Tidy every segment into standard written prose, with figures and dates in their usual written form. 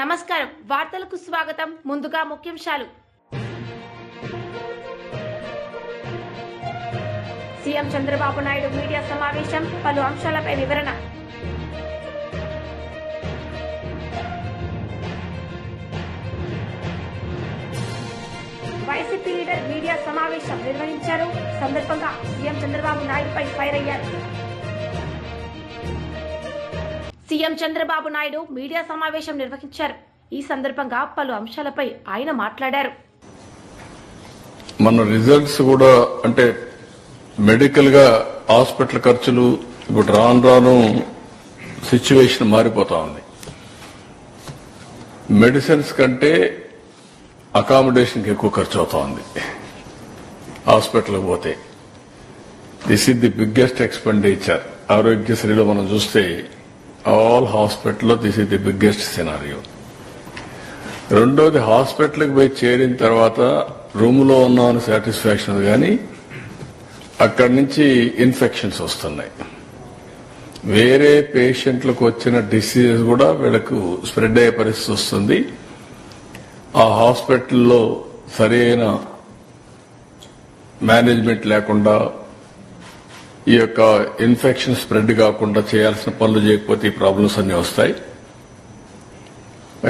నమస్కారం వార్తలకు స్వాగతం ముందుగా ముఖ్యాంశాలు సీఎం చంద్రబాబు నాయుడు మీడియా సమావేశం పలు అంశాలపై వివరణ వైసీపీ లీడర్ మీడియా సమావేశం నిర్వహించారు సందర్భంగా సీఎం చంద్రబాబు నాయుడుపై ఫైర్ అయ్యారు సీఎం చంద్రబాబు నాయుడు మీడియా సమావేశం నిర్వహించారు ఈ సందర్భంగా పలు అంశాలపై ఆయన మాట్లాడారు మన రిజల్ట్స్ కూడా అంటే మెడికల్ గా హాస్పిటల్ ఖర్చులు ఇప్పుడు రాను సిచ్యువేషన్ మారిపోతా ఉంది. మెడిసిన్స్ కంటే అకామిడేషన్ కి ఎక్కువ ఖర్చు అవుతా ఉంది హాస్పిటల్కి పోతే. This is the biggest expenditure. ఆరోగ్యశ్రీలో మనం చూస్తే ఆల్ హాస్పిటల్లో this is the biggest scenario. రెండోది హాస్పిటల్కి పోయి చేరిన తర్వాత రూమ్లో ఉన్నామని సాటిస్ఫాక్షన్ కానీ అక్కడి నుంచి ఇన్ఫెక్షన్స్ వస్తున్నాయి. వేరే పేషెంట్లకు వచ్చిన డిసీజెస్ కూడా వీళ్లకు స్ప్రెడ్ అయ్యే పరిస్థితి వస్తుంది. ఆ హాస్పిటల్లో సరైన మేనేజ్మెంట్ లేకుండా ఈ యొక్క ఇన్ఫెక్షన్ స్ప్రెడ్ కాకుండా చేయాల్సిన పనులు చేయకపోతే ఈ ప్రాబ్లమ్స్ అన్ని వస్తాయి.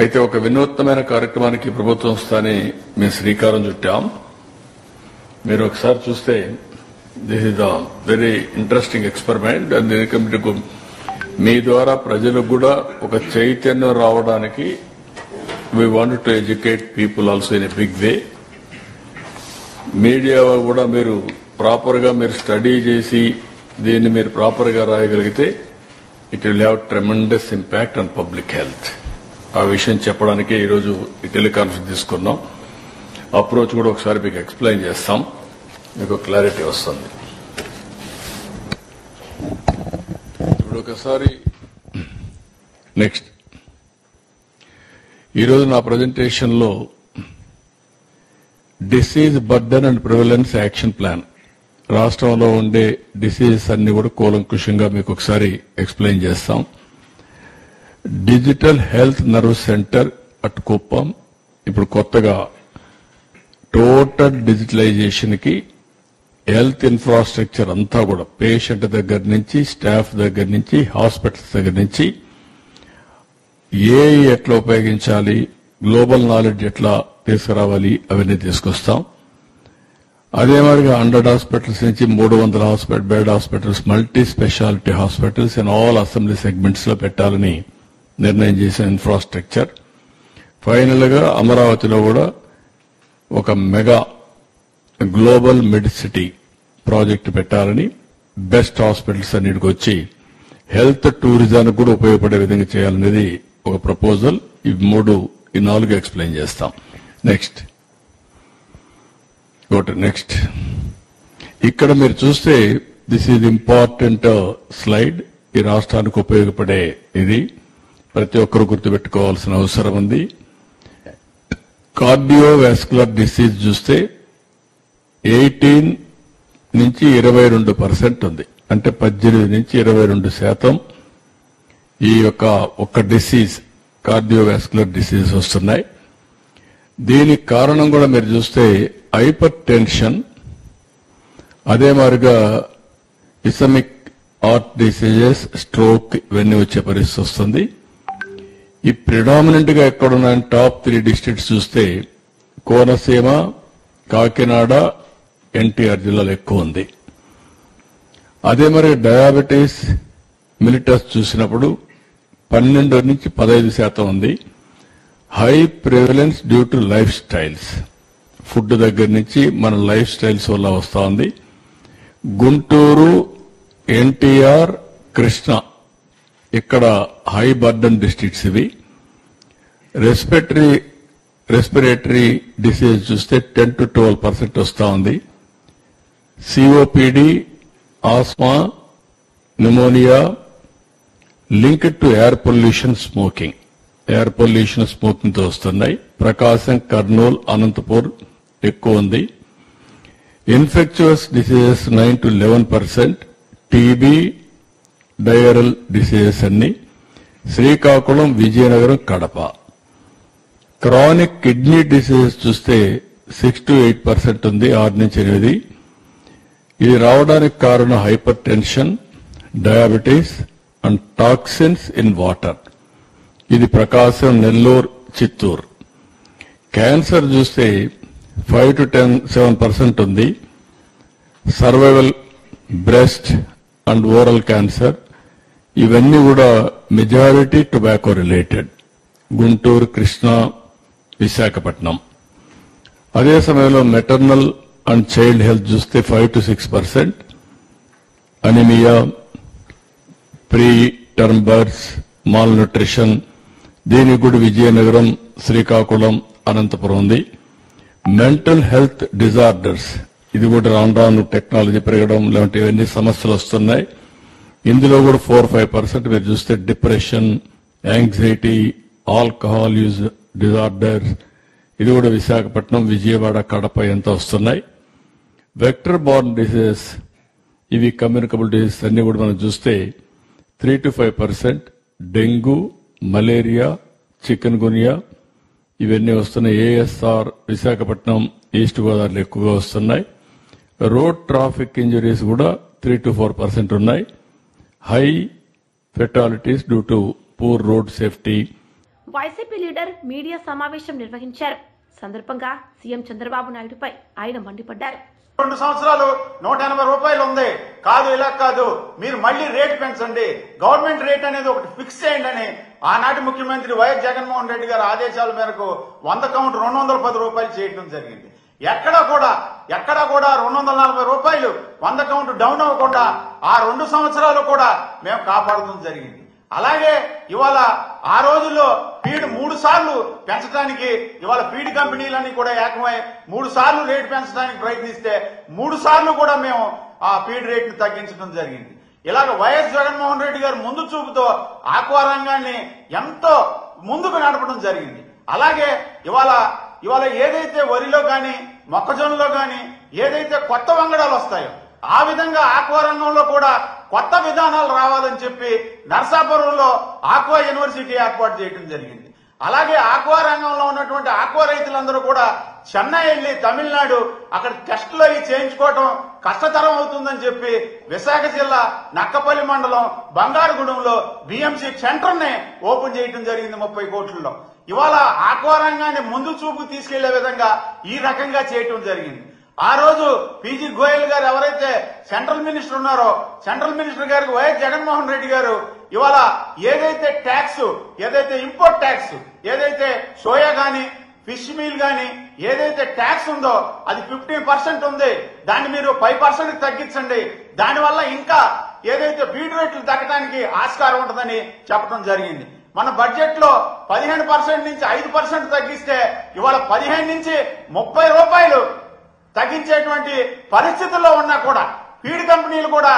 అయితే ఒక వినూత్నమైన కార్యక్రమానికి ప్రభుత్వం వస్తానే మేము శ్రీకారం చుట్టాం. మీరు ఒకసారి చూస్తే this is the very interesting experiment. అందుకే మీ ద్వారా ప్రజలకు కూడా ఒక చైతన్యం రావడానికి we want to educate people also in a big way. Media కూడా మీరు ప్రాపర్ గా మీరు స్టడీ చేసి దీన్ని మీరు ప్రాపర్ గా రాయగలిగితే it will have tremendous impact on public health. ఆ విషయం చెప్పడానికి ఈరోజు ఈ టెలికాన్ఫరెన్స్ తీసుకున్నాం. అప్రోచ్ కూడా ఒకసారి మీకు ఎక్స్ప్లెయిన్ చేస్తాం, మీకు క్లారిటీ వస్తుంది. ఇప్పుడు ఒకసారి నెక్స్ట్ ఈరోజు నా ప్రజెంటేషన్ లో disease burden and prevalence action plan, రాష్ట్రంలో ఉండే డిసీజెస్ అన్ని కూడా కూలంకుషంగా మీకు ఒకసారి ఎక్స్ప్లెయిన్ చేస్తాం. Digital health nerve centre at Kuppam ఇప్పుడు కొత్తగా టోటల్ డిజిటలైజేషన్ కి హెల్త్ ఇన్ఫ్రాస్ట్రక్చర్ అంతా కూడా పేషెంట్ దగ్గర నుంచి స్టాఫ్ దగ్గర నుంచి హాస్పిటల్స్ దగ్గర నుంచి ఎట్లా ఉపయోగించాలి, గ్లోబల్ నాలెడ్జ్ ఎట్లా తీసుకురావాలి అవన్నీ తీసుకొస్తాం. అదే మాదిరిగా 100 హాస్పిటల్స్ నుంచి 300 bed hospitals, multi speciality hospitals in all assembly segments లో పెట్టాలని నిర్ణయం చేసిన ఇన్ఫ్రాస్ట్రక్చర్. ఫైనల్ గా అమరావతిలో కూడా ఒక మెగా గ్లోబల్ మెడిసిటీ ప్రాజెక్టు పెట్టాలని, బెస్ట్ హాస్పిటల్స్ అన్నిటికి వచ్చి హెల్త్ టూరిజానికి కూడా ఉపయోగపడే విధంగా చేయాలనేది ఒక ప్రపోజల్. ఈ 4 ఎక్స్ప్లెయిన్ చేస్తాం. నెక్స్ట్ ఇక్కడ మీరు చూస్తే దిస్ ఈజ్ ఇంపార్టెంట్ స్లైడ్. ఈ రాష్ట్రానికి ఉపయోగపడే ఇది ప్రతి ఒక్కరు గుర్తుపెట్టుకోవాల్సిన అవసరం ఉంది. కార్డియోవాస్కులర్ డిసీజ్ చూస్తే 18 నుంచి 22% ఉంది. అంటే 18 నుంచి 22% ఈ యొక్క ఒక డిసీజ్ కార్డియోవాస్కులర్ డిసీజ్ వస్తున్నాయి. దీనికి కారణం కూడా మీరు చూస్తే హైపర్ టెన్షన్, అదే మాదిరిగా ఇసమిక్ హార్ట్ డిసీజెస్, స్ట్రోక్ ఇవన్నీ వచ్చే పరిస్థితి వస్తుంది. ఈ ప్రిడామినెంట్ గా ఎక్కడున్న టాప్ 3 డిస్ట్రిక్ట్స్ చూస్తే కోనసీమ, కాకినాడ, ఎన్టీఆర్ జిల్లాలో ఎక్కువ ఉంది. అదే మరి డయాబెటీస్ మిలిటస్ చూసినప్పుడు 12 నుంచి 15% ఉంది. High prevalence due to life styles, food దగ్గర నుంచి మన లైఫ్ స్టైల్స్ వల్ల వస్తా ఉంది. గుంటూరు, ఎన్టీఆర్, కృష్ణ ఇక్కడ హై బర్డన్ డిస్ట్రిక్ట్స్ ఇవి. రెస్పిరేటరీ డిసీజ్ చూస్తే 10 to 12% వస్తా ఉంది. COPD, asthma, pneumonia linked to air pollution, smoking తో వస్తున్నాయి. ప్రకాశం, కర్నూలు, అనంతపూర్ ఎక్కువ ఉంది. Infectious diseases 9 to 11%, TB, diarrheal diseases అన్ని Srikakulam, Vizianagaram, Kadapa chronic kidney diseases చూస్తే 6 to 8% ఉంది, 6 నుంచి 8. ఇది రావడానికి కారణం hyper tension, diabetes and toxins in water. ఇది ప్రకాశం, నెల్లూరు, చిత్తూరు. క్యాన్సర్ చూస్తే 5 to 7% ఉంది. Survival, breast and oral cancer ఇవన్నీ కూడా majority tobacco related. Guntur, Krishna, Visakhapatnam. అదే సమయంలో మెటర్నల్ అండ్ చైల్డ్ హెల్త్ చూస్తే 5 to 6%. Anaemia, pre term births, mall nutrition, దీనికి కూడా విజయనగరం, శ్రీకాకుళం, అనంతపురం ఉంది. మెంటల్ హెల్త్ డిజార్డర్స్ ఇది కూడా రాను రాను టెక్నాలజీ పెరగడం లాంటి ఇవన్నీ సమస్యలు వస్తున్నాయి. ఇందులో కూడా 4-5% మీరు చూస్తే depression, anxiety, alcohol use disorders ఇది కూడా విశాఖపట్నం, విజయవాడ, కడప ఎంత వస్తున్నాయి. వెక్టర్ బార్న్ డిసీజెస్ ఇవి కమ్యూనికబుల్ డిసీజెస్ అన్ని కూడా మనం చూస్తే 3 to 5%. డెంగ్యూ, మలేరియా, చికెన్ గునియా ఇవన్నీ వస్తున్నాయి. ఏఎస్ఆర్, విశాఖపట్నం, ఈస్ట్ గోదావరిలో ఎక్కువగా వస్తున్నాయి. రోడ్ ట్రాఫిక్ ఇంజరీస్ కూడా 3 to 4% ఉన్నాయి. High fatalities due to poor road safety. YCP leader media సమావేశం నిర్వహించారు. సందర్భంగా సీఎం చంద్రబాబు నాయుడుపై ఆయన మండిపడ్డారు. 2 సంవత్సరాలు 180 రూపాయలు ఉంది, కాదు ఇలా కాదు, మీరు మళ్లీ రేటు పెంచండి, గవర్నమెంట్ రేట్ అనేది ఒకటి ఫిక్స్ చేయండి అని ఆనాటి ముఖ్యమంత్రి వైఎస్ జగన్మోహన్ రెడ్డి గారి ఆదేశాల మేరకు 100 కౌంట్ 210 రూపాయలు చేయడం జరిగింది. ఎక్కడా కూడా 240 రూపాయలు 100 కౌంట్ డౌన్ అవ్వకుండా ఆ 2 సంవత్సరాలు కూడా మేము కాపాడడం జరిగింది. అలాగే ఇవాళ ఆ రోజుల్లో ఫీడ్ 3 సార్లు పెంచడానికి ఇవాళ ఫీడ్ కంపెనీలన్నీ కూడా ఏకమై 3 సార్లు రేటు పెంచడానికి ప్రయత్నిస్తే 3 సార్లు కూడా మేము ఆ ఫీడ్ రేట్ను తగ్గించడం జరిగింది. ఇలాగ వైఎస్ జగన్మోహన్ రెడ్డి గారు ముందు చూపుతో ఆక్వా రంగాన్ని ఎంతో ముందుకు నడపడం జరిగింది. అలాగే ఇవాళ ఏదైతే వరిలో గాని మొక్కజొన్నలో గాని ఏదైతే కొత్త వంగడాలు వస్తాయో ఆ విధంగా ఆక్వా రంగంలో కూడా కొత్త విధానాలు రావాలని చెప్పి నర్సాపురంలో ఆక్వా యూనివర్సిటీ ఏర్పాటు చేయడం జరిగింది. అలాగే ఆక్వా రంగంలో ఉన్నటువంటి ఆక్వా రైతులందరూ కూడా చెన్నై వెళ్లి తమిళనాడు అక్కడ టెస్టులు అవి చేయించుకోవడం కష్టతరం అవుతుందని చెప్పి విశాఖ జిల్లా నక్కపల్లి మండలం బంగారుగూడెంలో బిఎంసి సెంటర్ ని ఓపెన్ చేయడం జరిగింది 30 కోట్లలో. ఇవాళ ఆక్వా రంగాన్ని ముందు చూపు తీసుకెళ్లే విధంగా ఈ రకంగా చేయటం జరిగింది. ఆ రోజు పీజీ గోయల్ గారు ఎవరైతే సెంట్రల్ మినిస్టర్ ఉన్నారో సెంట్రల్ మినిస్టర్ గారికి వైఎస్ జగన్మోహన్ రెడ్డి గారు ఇవాళ ఏదైతే ట్యాక్స్, ఏదైతే ఇంపోర్ట్ ట్యాక్స్, ఏదైతే సోయా గాని ఫిష్ మీల్ గాని ఏదైతే ట్యాక్స్ ఉందో అది 15% ఉంది, దాన్ని మీరు 5% తగ్గించండి, దానివల్ల ఇంకా ఏదైతే ఫీడ్ రేట్లు తగ్గడానికి ఆస్కారం ఉంటుందని చెప్పడం జరిగింది. మన బడ్జెట్ లో 15% నుంచి 5% తగ్గిస్తే ఇవాళ 15 నుంచి 30 రూపాయలు తగ్గించేటువంటి పరిస్థితుల్లో ఉన్నా కూడా ఫీడ్ కంపెనీలు కూడా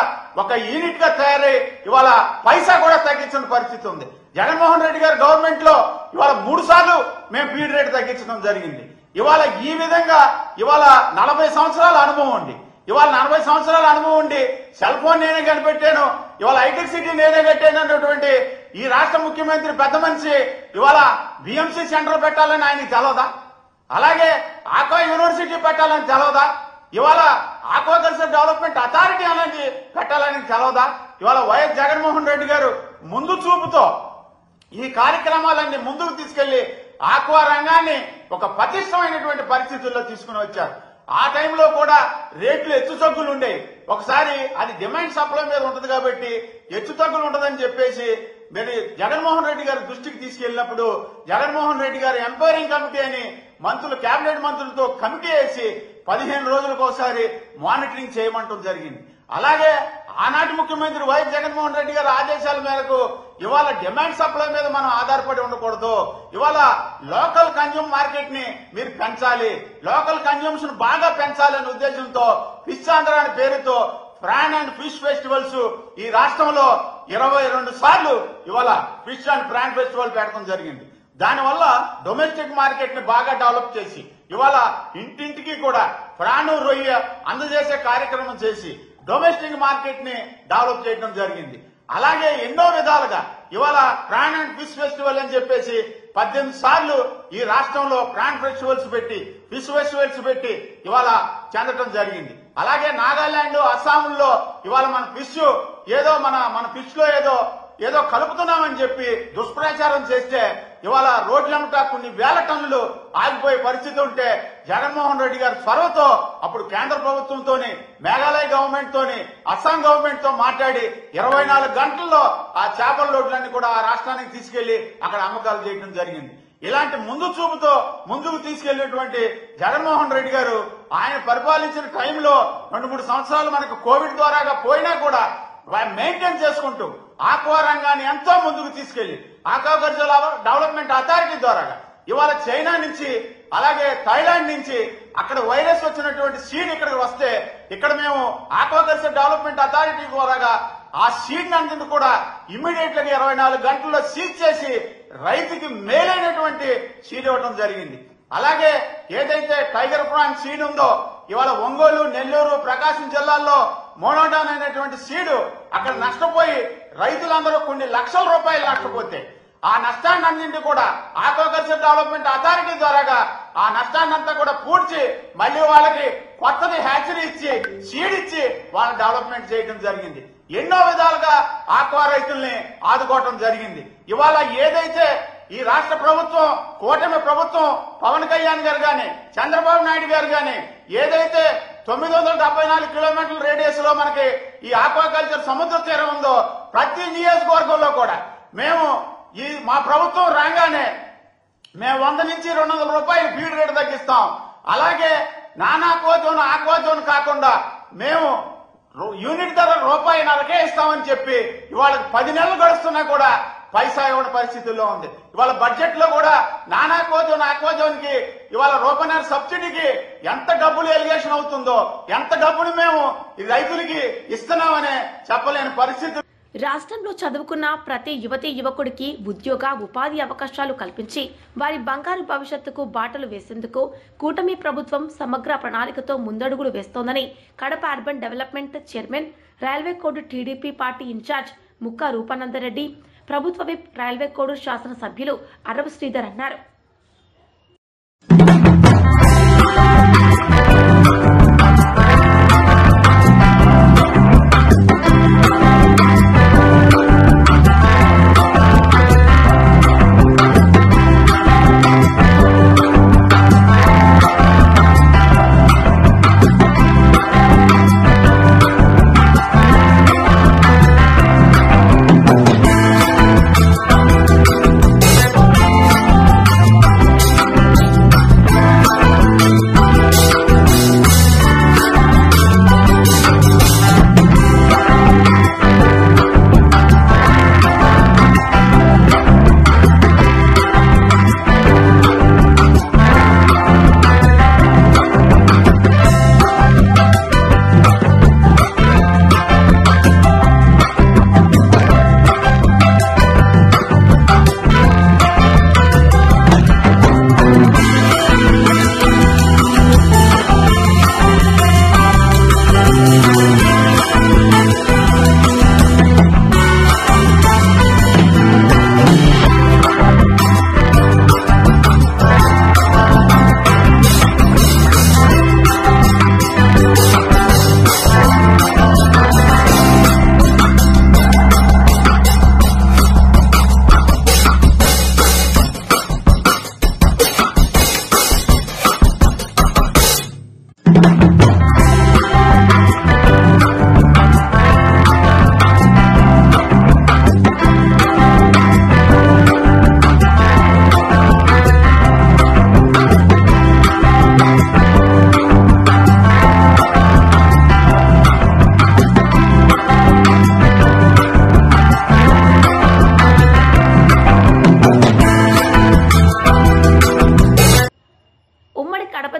ఒక యూనిట్ గా తయారై ఇవాళ పైసా కూడా తగ్గించిన పరిస్థితి ఉంది. జగన్మోహన్ రెడ్డి గారి గవర్నమెంట్ లో ఇవాళ 3 సార్లు మేము ఫీడ్ రేట్ తగ్గించడం జరిగింది. ఇవాళ ఈ విధంగా ఇవాళ 40 సంవత్సరాల అనుభవం ఉండి ఇవాళ 40 సంవత్సరాల అనుభవం ఉండి సెల్ ఫోన్ నేనే కనిపెట్టాను, ఇవాళ హైటెక్ సిటీ నేనే కట్టాను అన్నటువంటి ఈ రాష్ట్ర ముఖ్యమంత్రి పెద్ద మనిషి ఇవాళ బిఎంసి సెంటర్ పెట్టాలని ఆయనకి తెలవదా? అలాగే ఆక్వా యూనివర్సిటీ పెట్టాలని తెలవదా? ఇవాళ ఆక్వాకల్చర్ డెవలప్మెంట్ అథారిటీ అనేది పెట్టాలని తెలవదా? ఇవాళ వైఎస్ జగన్మోహన్ రెడ్డి గారు ముందు చూపుతో ఈ కార్యక్రమాలన్నీ ముందుకు తీసుకెళ్లి ఆక్వా రంగాన్ని ఒక పటిష్టమైనటువంటి పరిస్థితుల్లో తీసుకుని వచ్చారు. ఆ టైంలో కూడా రేట్లు హెచ్చుతగ్గులు ఉండేవి. ఒకసారి అది డిమాండ్ సప్లై మీద ఉంటుంది కాబట్టి హెచ్చుతగ్గులు ఉండదని చెప్పేసి మరి జగన్మోహన్ రెడ్డి గారి దృష్టికి తీసుకెళ్లినప్పుడు జగన్మోహన్ రెడ్డి గారి ఎంపైరింగ్ కమిటీ అని మంత్రులు, కేబినెట్ మంత్రులతో కమిటీ వేసి 15 రోజులకు ఒకసారి మానిటరింగ్ చేయమంటం జరిగింది. అలాగే ఆనాటి ముఖ్యమంత్రి వైఎస్ జగన్మోహన్ రెడ్డి గారి ఆదేశాల మేరకు ఇవాళ డిమాండ్ సప్లై మీద మనం ఆధారపడి ఉండకూడదు, ఇవాళ లోకల్ కన్జ్యూమ్ మార్కెట్ ని మీరు పెంచాలి, లోకల్ కన్జ్యూమ్షన్ బాగా పెంచాలనే ఉద్దేశంతో ఫిష్ ఆంధ్ర అనే పేరుతో ప్రాన్ అండ్ ఫిష్ ఫెస్టివల్స్ ఈ రాష్ట్రంలో 22 సార్లు ఇవాళ ఫిష్ అండ్ ప్రాన్ ఫెస్టివల్ పెట్టడం జరిగింది. దానివల్ల డొమెస్టిక్ మార్కెట్ ని బాగా డెవలప్ చేసి ఇవాళ ఇంటింటికి కూడా ప్రాణు, రొయ్య అందజేసే కార్యక్రమం చేసి డొమెస్టిక్ మార్కెట్ ని డెవలప్ చేయడం జరిగింది. అలాగే ఎన్నో విధాలుగా ఇవాళ ప్రాన్ అండ్ ఫిష్ ఫెస్టివల్ అని చెప్పేసి 18 సార్లు ఈ రాష్ట్రంలో ప్రాండ్ ఫెస్టివల్స్ పెట్టి ఫిష్ ఫెస్టివల్స్ పెట్టి ఇవాళ చెందటం జరిగింది. అలాగే నాగాలాండ్, అస్సాంలో ఇవాళ మన ఫిష్ ఏదో మన ఫిష్ లో ఏదో కలుపుతున్నామని చెప్పి దుష్ప్రచారం చేస్తే ఇవాళ రోడ్లంతా కొన్ని వేల టన్నులు ఆగిపోయే పరిస్థితి ఉంటే జగన్మోహన్ రెడ్డి గారి చొరవతో అప్పుడు కేంద్ర ప్రభుత్వంతోని, మేఘాలయ గవర్నమెంట్ తోని, అస్సాం గవర్నమెంట్ తో మాట్లాడి 24 గంటల్లో ఆ చేపల లోడ్లన్నీ కూడా ఆ రాష్ట్రానికి తీసుకెళ్లి అక్కడ అమ్మకాలు చేయడం జరిగింది. ఇలాంటి ముందు చూపుతో ముందుకు తీసుకెళ్లినటువంటి జగన్మోహన్ రెడ్డి గారు ఆయన పరిపాలించిన టైంలో 2-3 సంవత్సరాలు మనకు కోవిడ్ ద్వారాగా పోయినా కూడా మెయింటైన్ చేసుకుంటూ ఆక్వా రంగాన్ని ఎంతో ముందుకు తీసుకెళ్లి ఆక్వాకల్చర్ డెవలప్మెంట్ అథారిటీ ద్వారా ఇవాళ చైనా నుంచి అలాగే థాయిలాండ్ నుంచి అక్కడ వైరస్ వచ్చినటువంటి సీడ్ ఇక్కడికి వస్తే ఇక్కడ మేము ఆక్వాకల్చర్ డెవలప్మెంట్ అథారిటీ ద్వారా ఆ సీడ్ అన్నింటిని కూడా ఇమ్మీడియట్ గా 24 గంటల్లో సీజ్ చేసి రైతుకి మేలైనటువంటి సీడ్ ఇవ్వడం జరిగింది. అలాగే ఏదైతే టైగర్ ప్రాన్ సీడ్ ఉందో ఇవాళ ఒంగోలు, నెల్లూరు, ప్రకాశం జిల్లాల్లో మోనోడాన్ అనేటువంటి సీడు అక్కడ నష్టపోయి రైతులందరూ కొన్ని లక్షల రూపాయలు నష్టపోతే ఆ నష్టాన్ని అన్నింటి కూడా ఆక్వాకల్చర్ డెవలప్మెంట్ అథారిటీ ద్వారా ఆ నష్టాన్ని అంతా కూడా పూడ్చి మళ్లీ వాళ్ళకి కొత్తది హ్యాచరీ ఇచ్చి సీడ్ ఇచ్చి వాళ్ళని డెవలప్మెంట్ చేయడం జరిగింది. ఎన్నో విధాలుగా ఆక్వా రైతుల్ని ఆదుకోవటం జరిగింది. ఇవాళ ఏదైతే ఈ రాష్ట్ర ప్రభుత్వం, కూటమి ప్రభుత్వం, పవన్ కళ్యాణ్ గారు గాని, చంద్రబాబు నాయుడు గారు గాని ఏదైతే 974 కిలోమీటర్ల రేడియస్ లో మనకి ఈ ఆక్వాకల్చర్ సముద్ర తీరం ఉందో ప్రతి నియోజకవర్గంలో కూడా మేము మా ప్రభుత్వం రాగానే మేము 100 నుంచి 200 రూపాయలు ఫీడ్ రేటు తగ్గిస్తాం. అలాగే నాన్ ఆక్వా జోన్ కాకుండా మేము యూనిట్ ధర ₹1.50 ఇస్తామని చెప్పి ఇవాళ 10 నెలలు గడుస్తున్నా కూడా పైసా ఇవ్వని పరిస్థితుల్లో ఉంది. ఇవాళ బడ్జెట్ లో కూడా నాన్ ఆక్వా జోన్ కి ఇవాళ ₹1.50 సబ్సిడీకి ఎంత డబ్బులు ఎలిగేషన్ అవుతుందో, ఎంత డబ్బులు మేము ఈ రైతులకి ఇస్తున్నామనే చెప్పలేని పరిస్థితి. రాష్ట్రంలో చదువుకున్న ప్రతి యువతీ యువకుడికి ఉద్యోగ ఉపాధి అవకాశాలు కల్పించి వారి బంగారు భవిష్యత్తుకు బాటలు వేసేందుకు కూటమి ప్రభుత్వం సమగ్ర ప్రణాళికతో ముందడుగులు వేస్తోందని Kadapa urban development chairman, railway Kodur TDP party in-charge Mukka Rupananda Reddy, ప్రభుత్వ విప్ రైల్వే కోడ్ శాసనసభ్యులు అరవ శ్రీధర్ అన్నారు.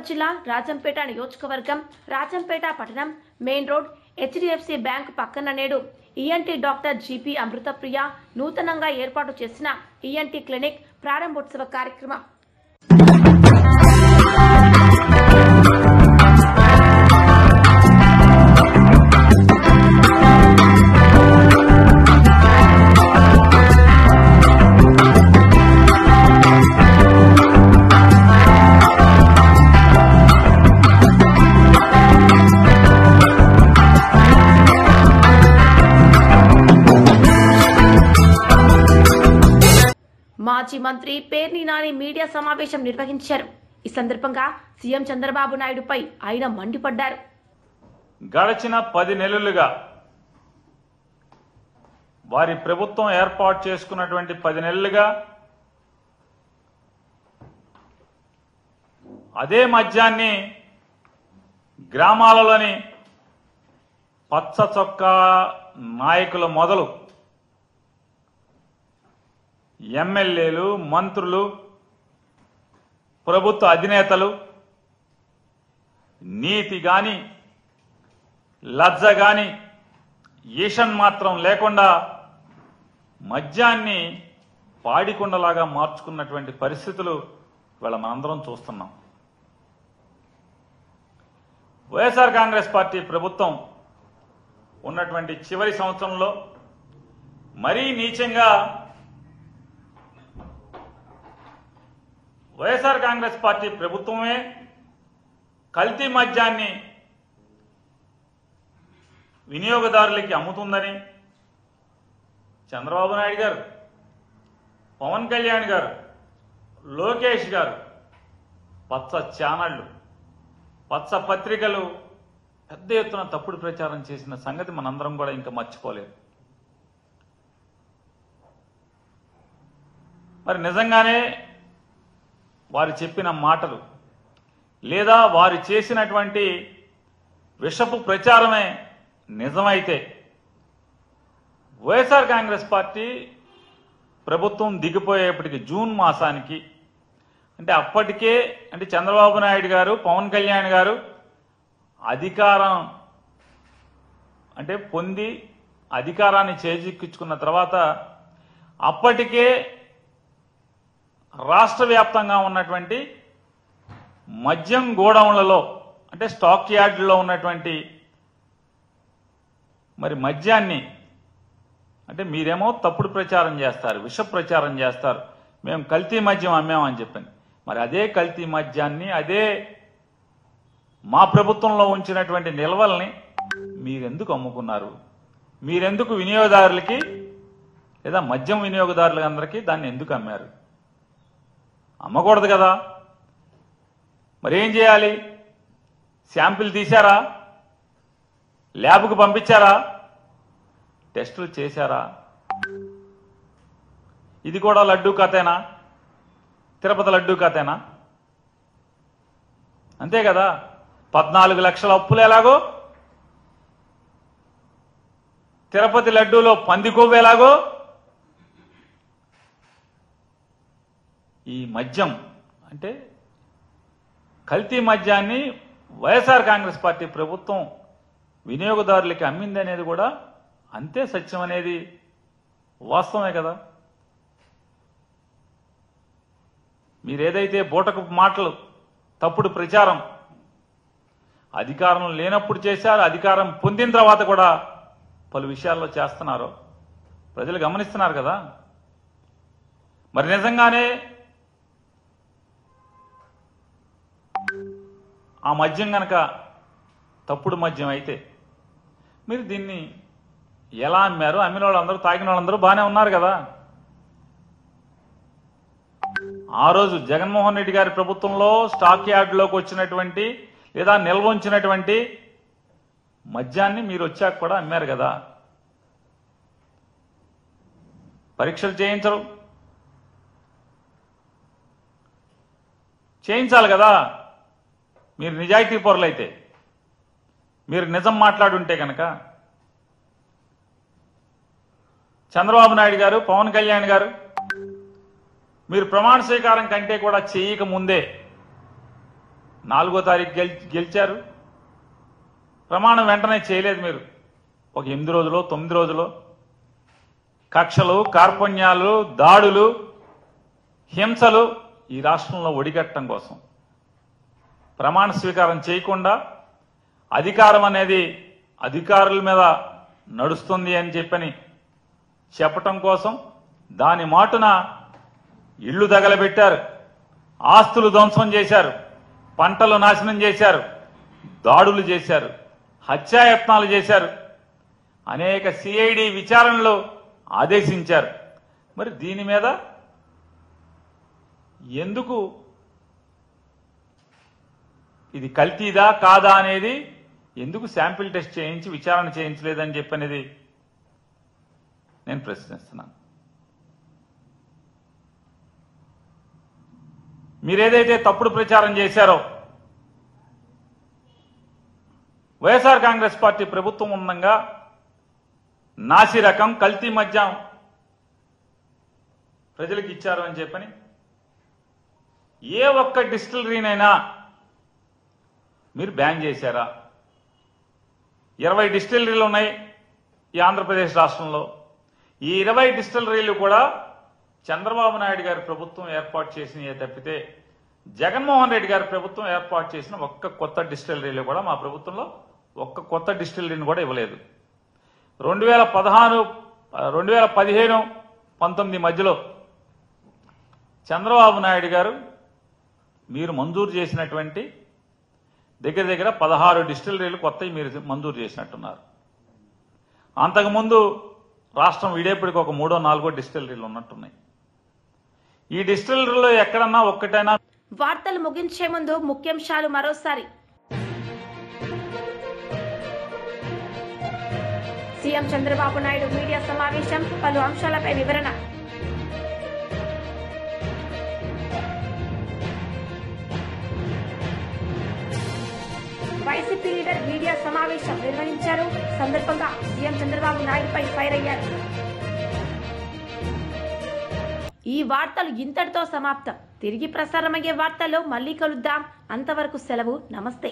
జిల్లా రాజంపేట నియోజకవర్గం రాజంపేట పట్టణం మెయిన్ రోడ్ హెచ్డిఎఫ్సి బ్యాంక్ పక్కన నేడు ఈఎన్టీ డాక్టర్ జిపి అమృతప్రియ నూతనంగా ఏర్పాటు చేసిన ఈఎన్టీ క్లినిక్ ప్రారంభోత్సవ కార్యక్రమం. మాజీ మంత్రి పేర్ని నాని మీడియా సమావేశం నిర్వహించారు. ఈ సందర్భంగా సీఎం చంద్రబాబు నాయుడుపై ఆయన మండిపడ్డారు. గడిచిన 10 నెలలుగా వారి ప్రభుత్వం ఏర్పాటు చేసుకున్నటువంటి 10 నెలలుగా అదే మద్యాన్ని గ్రామాలలోని పచ్చ చొక్కా నాయకుల మొదలు ఎమ్మెల్యేలు, మంత్రులు, ప్రభుత్వ అధినేతలు నీతి గాని లజ్జ గాని ఈషన్ మాత్రం లేకుండా మద్యాన్ని పాడికొండలాగా మార్చుకున్నటువంటి పరిస్థితులు ఇవాళ మనందరం చూస్తున్నాం. వైఎస్ఆర్ కాంగ్రెస్ పార్టీ ప్రభుత్వం ఉన్నటువంటి చివరి సంవత్సరంలో మరీ నీచంగా వైఎస్ఆర్ కాంగ్రెస్ పార్టీ ప్రభుత్వమే కల్తీ మద్యాన్ని వినియోగదారులకి అమ్ముతుందని చంద్రబాబు నాయుడు గారు, పవన్ కళ్యాణ్ గారు, లోకేష్ గారు పచ్చ ఛానళ్లు, పచ్చ పత్రికలు పెద్ద ఎత్తున తప్పుడు ప్రచారం చేసిన సంగతి మనందరం కూడా ఇంకా మర్చిపోలేదు. మరి నిజంగానే వారు చెప్పిన మాటలు లేదా వారు చేసినటువంటి విషపు ప్రచారమే నిజమైతే వైఎస్ఆర్ కాంగ్రెస్ పార్టీ ప్రభుత్వం దిగిపోయేప్పటికి జూన్ మాసానికి అంటే అప్పటికే అంటే చంద్రబాబు నాయుడు గారు, పవన్ కళ్యాణ్ గారు అధికారం అంటే పొంది అధికారాన్ని చేజిక్కించుకున్న తర్వాత అప్పటికే రాష్ట్ర వ్యాప్తంగా ఉన్నటువంటి మద్యం గోడౌన్లలో అంటే స్టాక్ యార్డుల్లో ఉన్నటువంటి మరి మద్యాన్ని అంటే మీరేమో తప్పుడు ప్రచారం చేస్తారు, విష ప్రచారం చేస్తారు, మేము కల్తీ మద్యం అమ్మామని చెప్పని. మరి అదే కల్తీ మద్యాన్ని అదే మా ప్రభుత్వంలో ఉంచినటువంటి నిల్వల్ని మీరెందుకు అమ్ముకున్నారు? మీరెందుకు వినియోగదారులకి లేదా మద్యం వినియోగదారులందరికీ దాన్ని ఎందుకు అమ్మారు? అమ్మకూడదు కదా. మరి ఏం చేయాలి? శాంపిల్ తీశారా? ల్యాబ్కు పంపించారా? టెస్టులు చేశారా? ఇది కూడా లడ్డూ కథేనా? తిరుపతి లడ్డూ కథేనా? అంతే కదా. 14 లక్షల అప్పులు ఎలాగో, తిరుపతి లడ్డూలో పంది కొవ్వు ఎలాగో, ఈ మద్యం అంటే కల్తీ మద్యాన్ని వైఎస్ఆర్ కాంగ్రెస్ పార్టీ ప్రభుత్వం వినియోగదారులకి అమ్మింది అనేది కూడా అంతే సత్యం అనేది వాస్తవమే కదా. మీరేదైతే బూటకు మాటలు, తప్పుడు ప్రచారం అధికారం లేనప్పుడు చేశారు, అధికారం పొందిన తర్వాత కూడా పలు విషయాల్లో చేస్తున్నారో ప్రజలు గమనిస్తున్నారు కదా. మరి నిజంగానే ఆ మద్యం గనక తప్పుడు మద్యం అయితే మీరు దీన్ని ఎలా అమ్మారు? అమ్మిన వాళ్ళందరూ, తాగిన వాళ్ళందరూ బాగానే ఉన్నారు కదా. ఆ రోజు జగన్మోహన్ రెడ్డి గారి ప్రభుత్వంలో స్టాక్ యార్డులోకి వచ్చినటువంటి లేదా నిల్వ ఉంచినటువంటి మద్యాన్ని మీరు వచ్చాక కూడా అమ్మారు కదా. పరీక్షలు చేయించరు, చేయించాలి కదా. మీరు నిజాయితీ పరులైతే, మీరు నిజం మాట్లాడుంటే కనుక చంద్రబాబు నాయుడు గారు, పవన్ కళ్యాణ్ గారు మీరు ప్రమాణ స్వీకారం కంటే కూడా చేయక ముందే 4వ తారీఖు గెలిచారు. ప్రమాణం వెంటనే చేయలేదు మీరు. ఒక 8 రోజులు 9 రోజులు కక్షలు, కార్పణ్యాలు, దాడులు, హింసలు ఈ రాష్ట్రంలో ఒడిగట్టడం కోసం ప్రమాణ స్వీకారం చేయకుండా అధికారం అనేది అధికారుల మీద నడుస్తుంది అని చెప్పని చెప్పటం కోసం దాని మాటున ఇళ్లు తగలబెట్టారు, ఆస్తులు ధ్వంసం చేశారు, పంటలు నాశనం చేశారు, దాడులు చేశారు, హత్యాయత్నాలు చేశారు, అనేక సిఐడి విచారణలు ఆదేశించారు. మరి దీని మీద ఎందుకు ఇది కల్తీదా కాదా అనేది ఎందుకు శాంపిల్ టెస్ట్ చేయించి విచారణ చేయించలేదని చెప్పనేది నేను ప్రశ్నిస్తున్నాను. మీరేదైతే తప్పుడు ప్రచారం చేశారో వైఎస్ఆర్ కాంగ్రెస్ పార్టీ ప్రభుత్వం ఉండగా నాసి రకం కల్తీ మద్యం ప్రజలకు ఇచ్చారు అని చెప్పని ఏ ఒక్క డిస్టిలరీనైనా మీరు బ్యాన్ చేశారా? 20 డిస్టిలరీలు ఉన్నాయి ఈ ఆంధ్రప్రదేశ్ రాష్ట్రంలో. ఈ 20 డిస్టిలరీలు కూడా చంద్రబాబు నాయుడు గారి ప్రభుత్వం ఏర్పాటు చేసినవి తప్పితే జగన్మోహన్ రెడ్డి గారి ప్రభుత్వం ఏర్పాటు చేసిన ఒక్క కొత్త డిస్టిలరీలు కూడా మా ప్రభుత్వంలో ఒక్క కొత్త డిస్టిలరీని కూడా ఇవ్వలేదు. 2015-19 మధ్యలో చంద్రబాబు నాయుడు గారు మీరు మంజూరు చేసినటువంటి దగ్గర దగ్గర 16 డిస్టిలరీలు కొత్తవి మీరు మంజూరు చేసినట్టున్నారు. అంతకుముందు రాష్ట్రం విడేపటికి ఒక 3-4 డిస్టిలరీలు ఉన్నట్టున్నాయి. ఈ డిస్టిలరీలో ఎక్కడన్నా ఒక్కటైనా. వార్తలు ముగించే ముందు ముఖ్యాంశాలు మరోసారి. సీఎం చంద్రబాబు నాయుడు మీడియా సమావేశం, పలు అంశాలపై వివరణ. వైసీపీ లీడర్ మీడియా సమావేశం నిర్వహించారు. సందర్భంగా సీఎం చంద్రబాబు నాయుడుపై ఫైర్ అయ్యారు. ఈ వార్తలు ఇంతటితో సమాప్తం. తిరిగి ప్రసారమయ్యే వార్తల్లో మళ్ళీ కలుద్దాం. అంతవరకు సెలవు. నమస్తే.